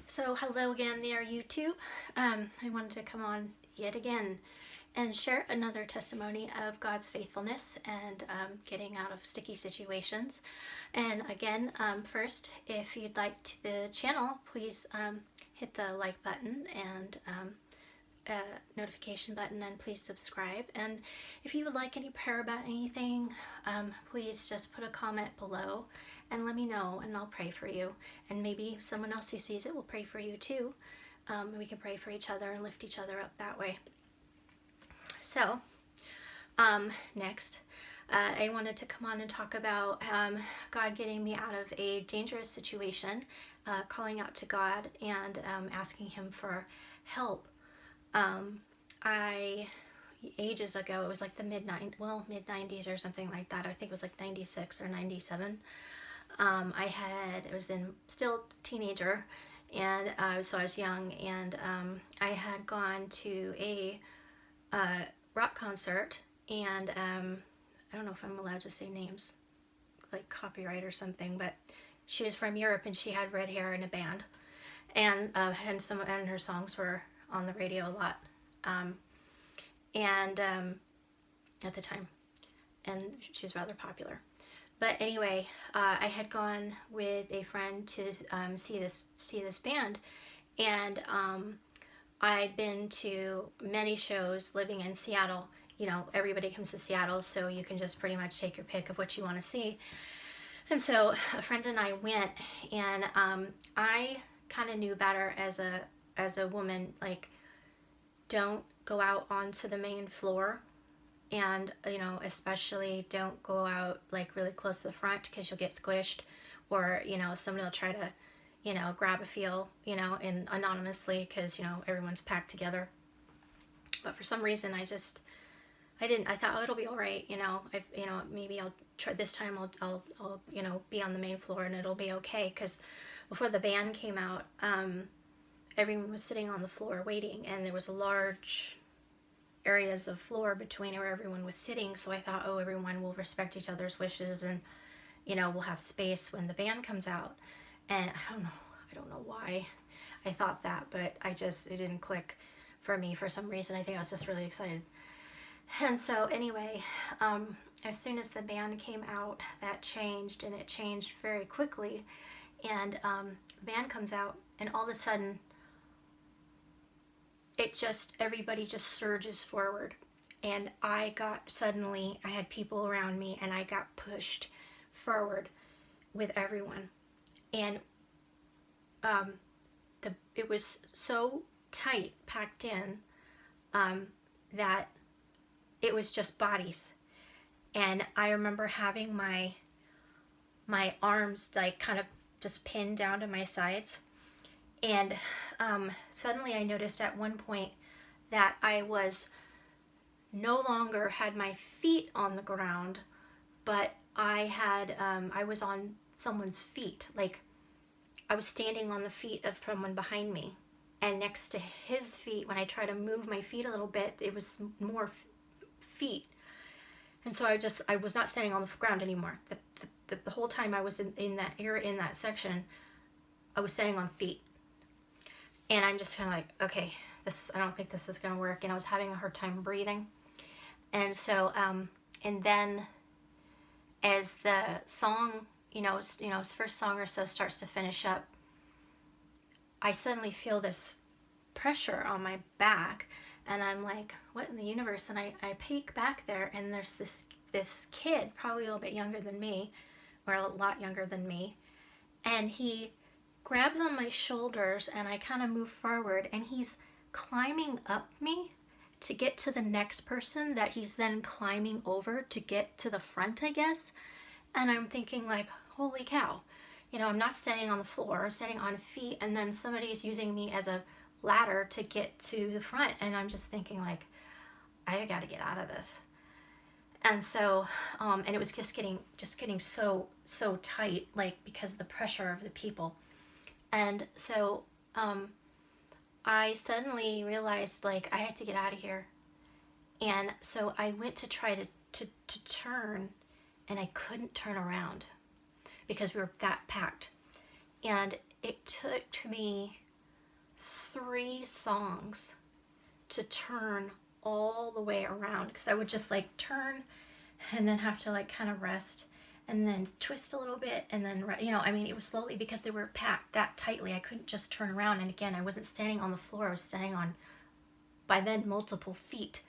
So hello again there, YouTube. I wanted to come on yet again and share another testimony of God's faithfulness and getting out of sticky situations. And again, first, if you'd like the channel, please hit the like button and notification button, and please subscribe. And if you would like any prayer about anything, please just put a comment below and let me know, and I'll pray for you. And maybe someone else who sees it will pray for you too. We can pray for each other and lift each other up that way. So next, I wanted to come on and talk about God getting me out of a dangerous situation, calling out to God and asking Him for help. I ages ago, it was like the mid 90s or something like that. I think it was like 96 or 97. I was still teenager, and so I was young, and I had gone to a rock concert, and I don't know if I'm allowed to say names, like copyright or something, but she was from Europe and she had red hair in a band, and her songs were on the radio a lot, and at the time, and she was rather popular. But anyway, I had gone with a friend to see this band, and I'd been to many shows living in Seattle. You know, everybody comes to Seattle, so you can just pretty much take your pick of what you want to see. And so a friend and I went, and I kind of knew better as a woman, like, don't go out onto the main floor, and especially don't go out like really close to the front, because you'll get squished, or somebody will try to grab a feel and anonymously, because everyone's packed together. But for some reason I thought, oh, it'll be all right, maybe I'll try this time. I'll be on the main floor and it'll be okay, because before the band came out, everyone was sitting on the floor waiting, and there was large areas of floor between where everyone was sitting. So I thought, oh, everyone will respect each other's wishes, and we'll have space when the band comes out. And I don't know why I thought that, but it didn't click for me for some reason. I think I was just really excited. And so anyway, as soon as the band came out, that changed, and it changed very quickly. And the band comes out, and all of a sudden everybody just surges forward, and I had people around me, and I got pushed forward with everyone. And it was so tight, packed in, that it was just bodies. And I remember having my arms like kind of just pinned down to my sides. And suddenly I noticed at one point that I was no longer had my feet on the ground, but I was on someone's feet. Like, I was standing on the feet of someone behind me, and next to his feet, when I tried to move my feet a little bit, it was more feet. And so I was not standing on the ground anymore. The whole time I was in that section, I was standing on feet. And I'm just kind of like, okay, I don't think this is going to work. And I was having a hard time breathing. And so, and then as the song, first song or so starts to finish up, I suddenly feel this pressure on my back. And I'm like, what in the universe? And I peek back there, and there's this kid, probably a little bit younger than me, or a lot younger than me. And he grabs on my shoulders, and I kind of move forward, and he's climbing up me to get to the next person that he's then climbing over to get to the front, I guess. And I'm thinking, like, holy cow, I'm not standing on the floor, I'm standing on feet, and then somebody's using me as a ladder to get to the front. And I'm just thinking, like, I gotta get out of this. And so and it was just getting so tight, like, because of the pressure of the people. And so I suddenly realized, like, I had to get out of here. And so I went to try to turn, and I couldn't turn around because we were that packed. And it took me 3 songs to turn all the way around, because I would just like turn and then have to like kind of rest and then twist a little bit and then, you know, I mean, it was slowly because they were packed that tightly. I couldn't just turn around. And again, I wasn't standing on the floor. I was standing on, by then, multiple feet.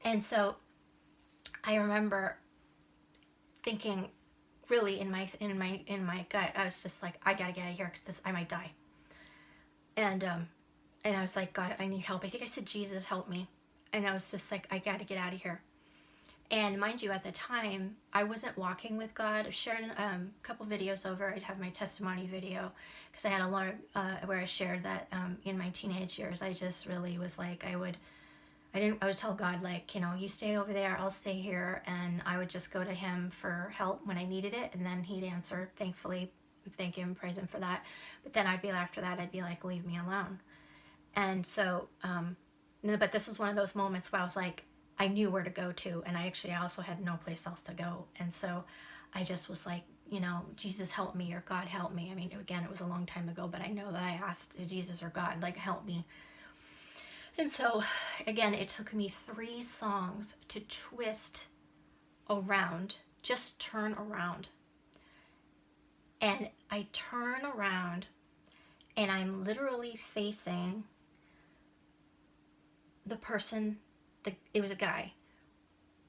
And so I remember thinking, really in my gut, I was just like, I gotta get out of here because I might die. And I was like, God, I need help. I think I said, Jesus, help me. And I was just like, I gotta get out of here. And mind you, at the time, I wasn't walking with God. I've shared a couple videos over. I'd have my testimony video because I had a lot where I shared that in my teenage years, I just really was like, I would tell God, like, you know, you stay over there, I'll stay here. And I would just go to him for help when I needed it. And then he'd answer, thankfully, thank him, praise him for that. But then after that, I'd be like, leave me alone. And so, but this was one of those moments where I was like, I knew where to go to, and I also had no place else to go. And so I just was like, you know, Jesus, help me, or God, help me. I mean, again, it was a long time ago, but I know that I asked Jesus or God, like, help me. And so, again, it took me 3 songs to twist around, just turn around. And I turn around, and I'm literally facing the person. It was a guy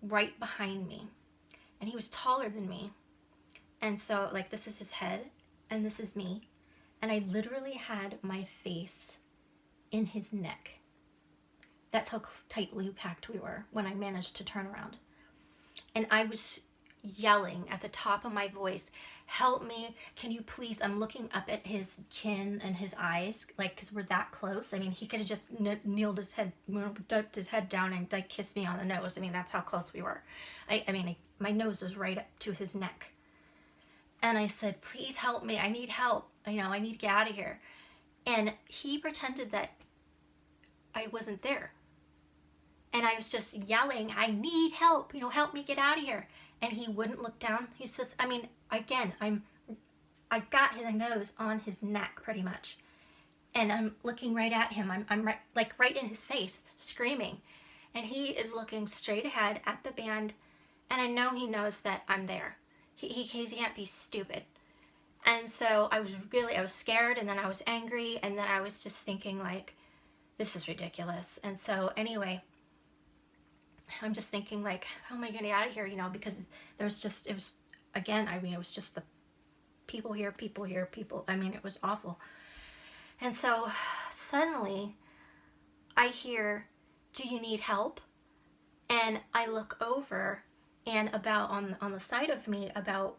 right behind me, and he was taller than me. And so, like, this is his head and this is me, and I literally had my face in his neck. That's how tightly packed we were when I managed to turn around. And I was yelling at the top of my voice, help me, can you please? I'm looking up at his chin and his eyes, like, because we're that close. I mean, he could have just ducked his head down and like kissed me on the nose. I mean, that's how close we were. My nose was right up to his neck. And I said, please help me, I need help, you know, I need to get out of here. And he pretended that I wasn't there. And I was just yelling, I need help, you know, help me get out of here. And he wouldn't look down. He's just, I mean, again, I got his nose on his neck pretty much. And I'm looking right at him. I'm right in his face, screaming. And he is looking straight ahead at the band. And I know he knows that I'm there. He can't be stupid. And so I was scared, and then I was angry, and then I was just thinking, like, this is ridiculous. And so anyway, I'm just thinking, like, how am I going to get out of here, you know, because it was just the people here, I mean, it was awful. And so suddenly I hear, do you need help? And I look over, and about on the side of me, about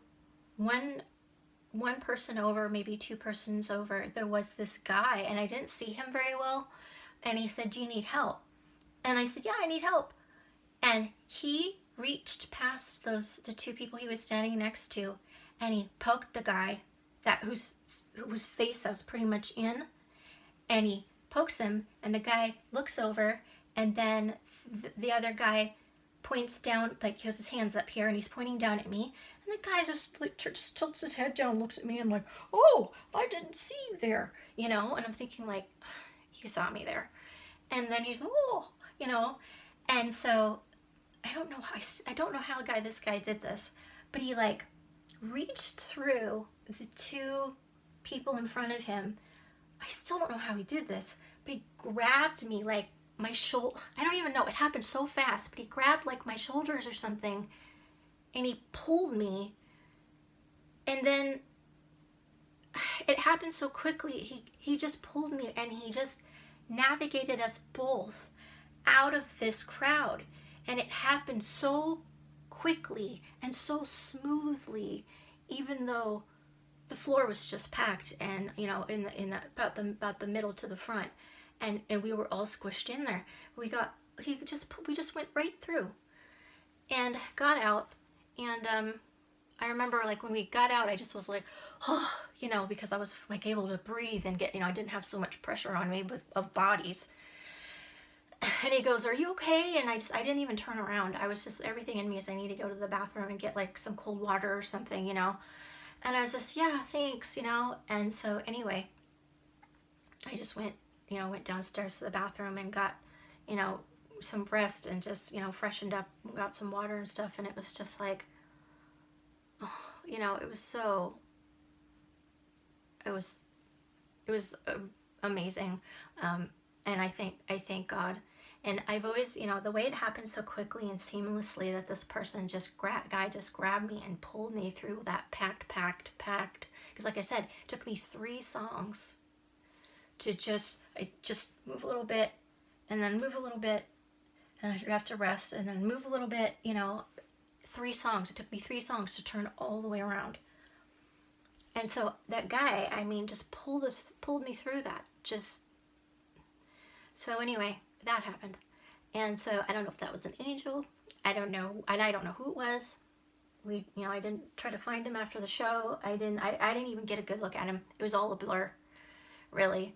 one person over, maybe 2 persons over, there was this guy, and I didn't see him very well. And he said, do you need help? And I said, yeah, I need help. And he reached past the 2 people he was standing next to, and he poked the guy whose face I was pretty much in, and he pokes him, and the guy looks over, and then the other guy points down, like, he has his hands up here, and he's pointing down at me, and the guy just tilts his head down, looks at me, and like, oh, I didn't see you there, you know. And I'm thinking, like, he saw me there. And then he's, oh, you know. And so I don't know how this guy did this, but he like reached through the 2 people in front of him. I still don't know how he did this, but he grabbed me, like, my shoulder. I don't even know, it happened so fast, but he grabbed like my shoulders or something, and he pulled me. And then it happened so quickly. He just pulled me, and he just navigated us both out of this crowd. And it happened so quickly and so smoothly, even though the floor was just packed, and, you know, about the middle to the front, and we were all squished in there. We just went right through and got out. And I remember, like, when we got out, I just was like, oh, you know, because I was like able to breathe and get, you know, I didn't have so much pressure on me of bodies. And he goes, are you okay? And I didn't even turn around. I was just, everything in me is, I need to go to the bathroom and get like some cold water or something, you know. And I was just, yeah, thanks, you know. And so anyway, I just went went downstairs to the bathroom and got, some rest and just, freshened up, got some water and stuff. And it was just like, oh, it was so, it was amazing. And I thank God. And I've always, the way it happened so quickly and seamlessly, that this person guy just grabbed me and pulled me through that packed. Because like I said, it took me 3 songs to just move a little bit, and then move a little bit, and I have to rest, and then move a little bit, 3 songs. It took me 3 songs to turn all the way around. And so that guy, I mean, just pulled me through that. So anyway, that happened. And so I don't know if that was an angel. I don't know. And I don't know who it was. I didn't try to find him after the show. I didn't even get a good look at him. It was all a blur, really.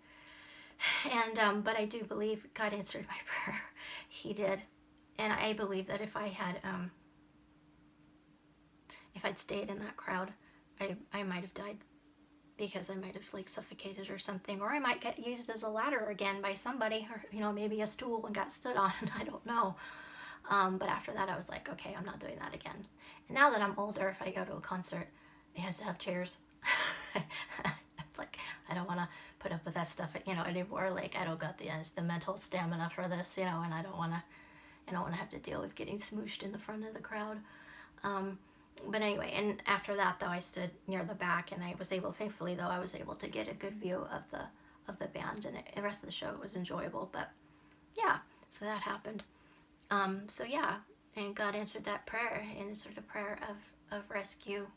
And, but I do believe God answered my prayer. He did. And I believe that if I'd stayed in that crowd, I might have died, because I might have like suffocated or something, or I might get used as a ladder again by somebody, or maybe a stool and got stood on. I don't know. But after that, I was like, okay, I'm not doing that again. And now that I'm older, if I go to a concert, it has to have chairs. Like, I don't want to put up with that stuff, anymore. Like, I don't got the mental stamina for this, and I don't want to have to deal with getting smooshed in the front of the crowd. But anyway, and after that, though, I stood near the back, and I was able, thankfully, though, I was able to get a good view of the band, and the rest of the show was enjoyable. But yeah, so that happened. So yeah, and God answered that prayer, and answered a prayer of rescue.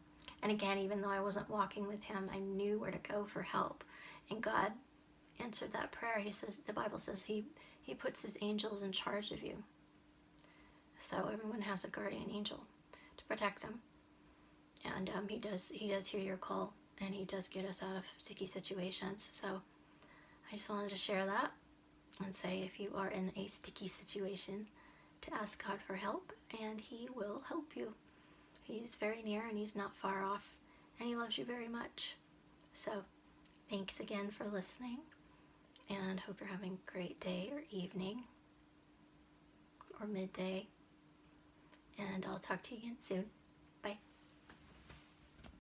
And again, even though I wasn't walking with him, I knew where to go for help, and God answered that prayer. He says, the Bible says he puts his angels in charge of you. So everyone has a guardian angel to protect them. And he does hear your call, and he does get us out of sticky situations. So I just wanted to share that and say, if you are in a sticky situation, to ask God for help, and he will help you. He's very near, and he's not far off, and he loves you very much. So thanks again for listening, and hope you're having a great day or evening or midday, and I'll talk to you again soon.